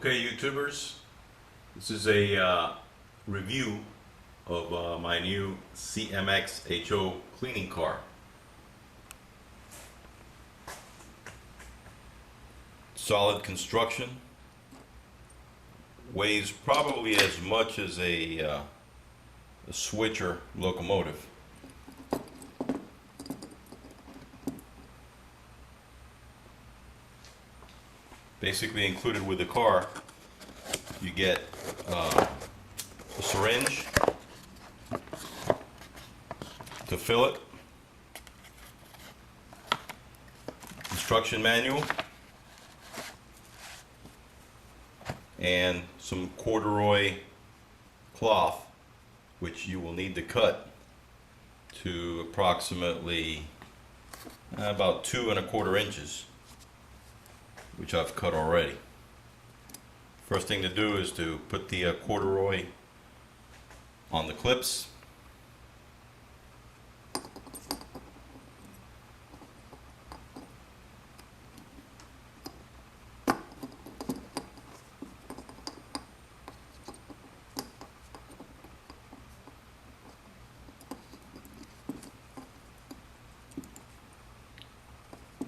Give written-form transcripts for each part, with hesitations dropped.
Okay, YouTubers, this is a review of my new CMX cleaning car. Solid construction, weighs probably as much as a switcher locomotive. Basically included with the car, you get a syringe to fill it, instruction manual, and some corduroy cloth, which you will need to cut to approximately about 2¼ inches, which I've cut already. First thing to do is to put the corduroy on the clips.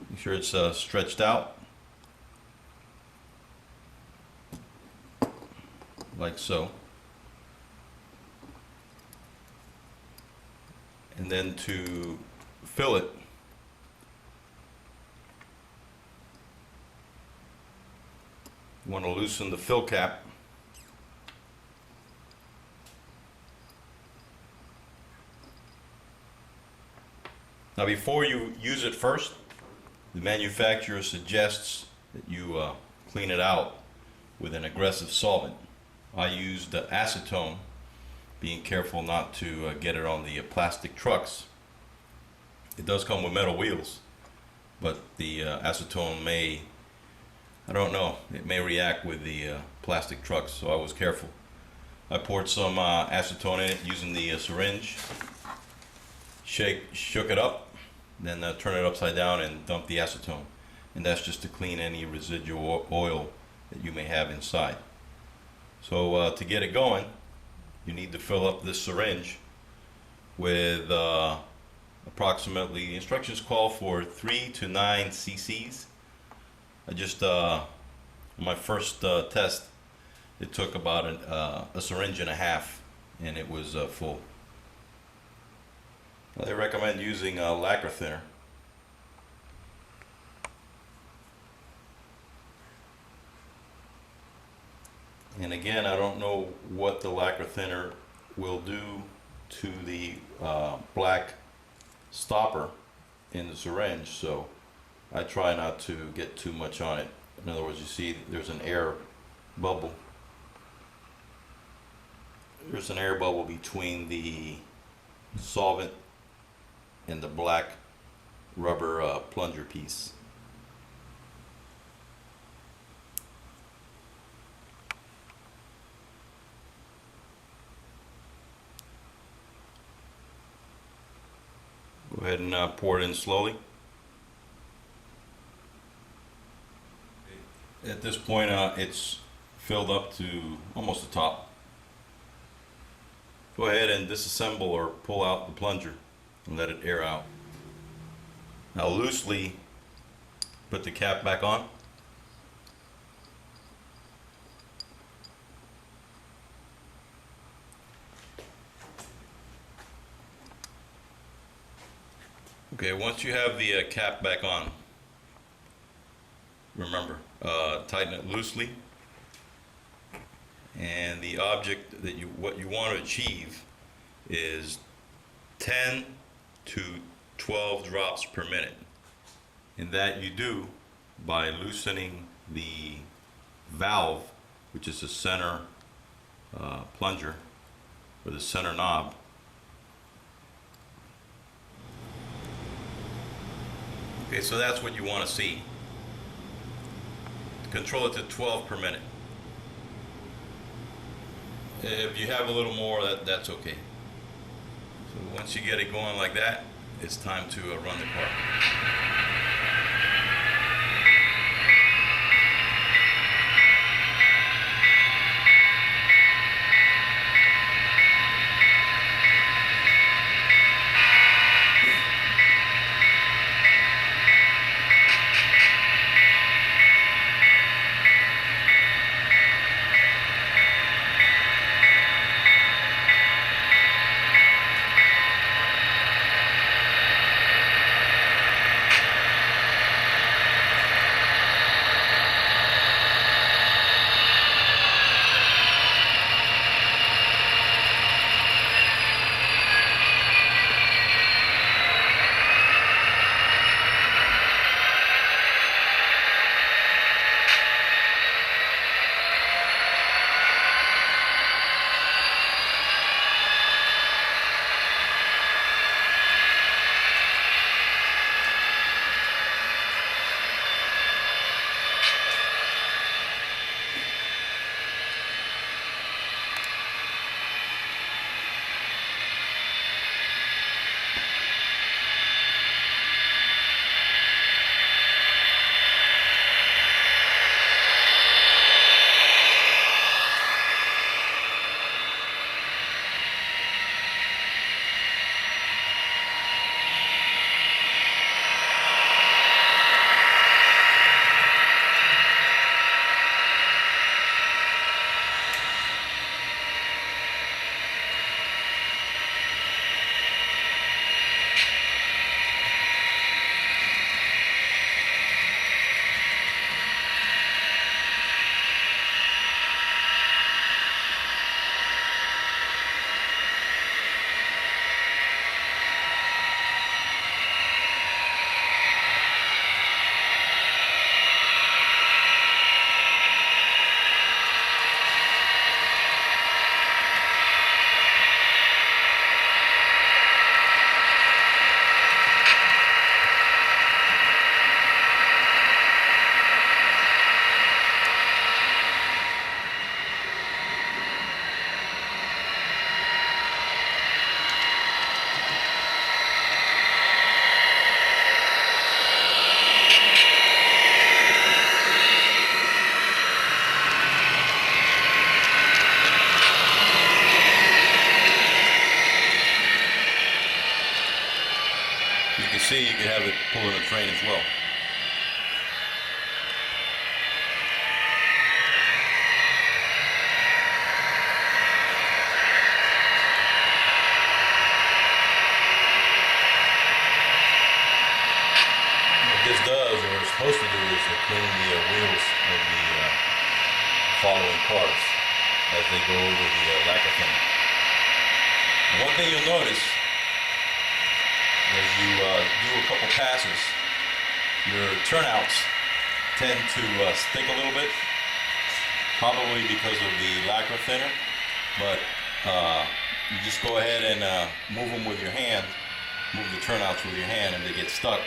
Make sure it's stretched out like so, and then to fill it, you want to loosen the fill cap. Now before you use it first, the manufacturer suggests that you clean it out with an aggressive solvent. I used acetone, being careful not to get it on the plastic trucks. It does come with metal wheels, but the acetone may, I don't know, it may react with the plastic trucks, so I was careful. I poured some acetone in it using the syringe, shook it up, then turn it upside down and dump the acetone. And that's just to clean any residual oil that you may have inside. So to get it going, you need to fill up this syringe with approximately, the instructions call for 3 to 9 cc's. I just, my first test, it took about a syringe and a half, and it was full. They recommend using lacquer thinner. And again, I don't know what the lacquer thinner will do to the black stopper in the syringe, so I try not to get too much on it. In other words, you see there's an air bubble. There's an air bubble between the solvent and the black rubber plunger piece. Go ahead and pour it in slowly. At this point, it's filled up to almost the top. Go ahead and disassemble or pull out the plunger and let it air out. Now loosely put the cap back on. Okay, once you have the cap back on, remember, tighten it loosely, and the object that what you want to achieve is 10 to 12 drops per minute, and that you do by loosening the valve, which is the center plunger, or the center knob. Okay, so that's what you want to see. Control it to 12 per minute. If you have a little more, that's okay. So once you get it going like that, it's time to run the car. can see, you can have it pulling the train as well. What this does, or it's supposed to do, is to clean the wheels of the following cars as they go over the lacquer thinner. And one thing you'll notice as you do a couple passes, your turnouts tend to stick a little bit, probably because of the lacquer thinner, but you just go ahead and move them with your hand, move the turnouts with your hand, and they get stuck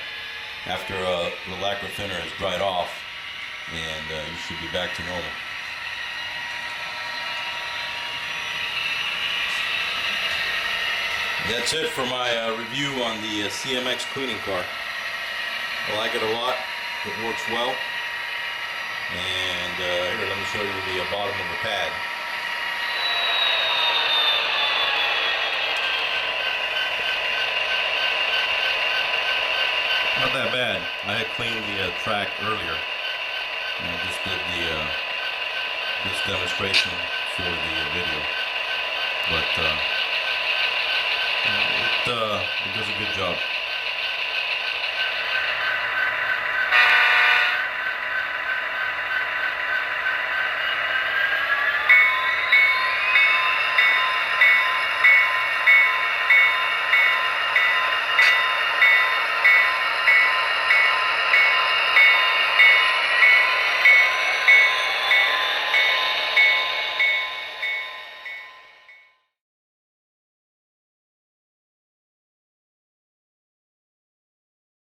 after the lacquer thinner has dried off, and you should be back to normal. That's it for my review on the CMX cleaning car. I like it a lot. It works well. And here, let me show you the bottom of the pad. Not that bad. I had cleaned the track earlier, and I just did this demonstration for the video. But it does a good job.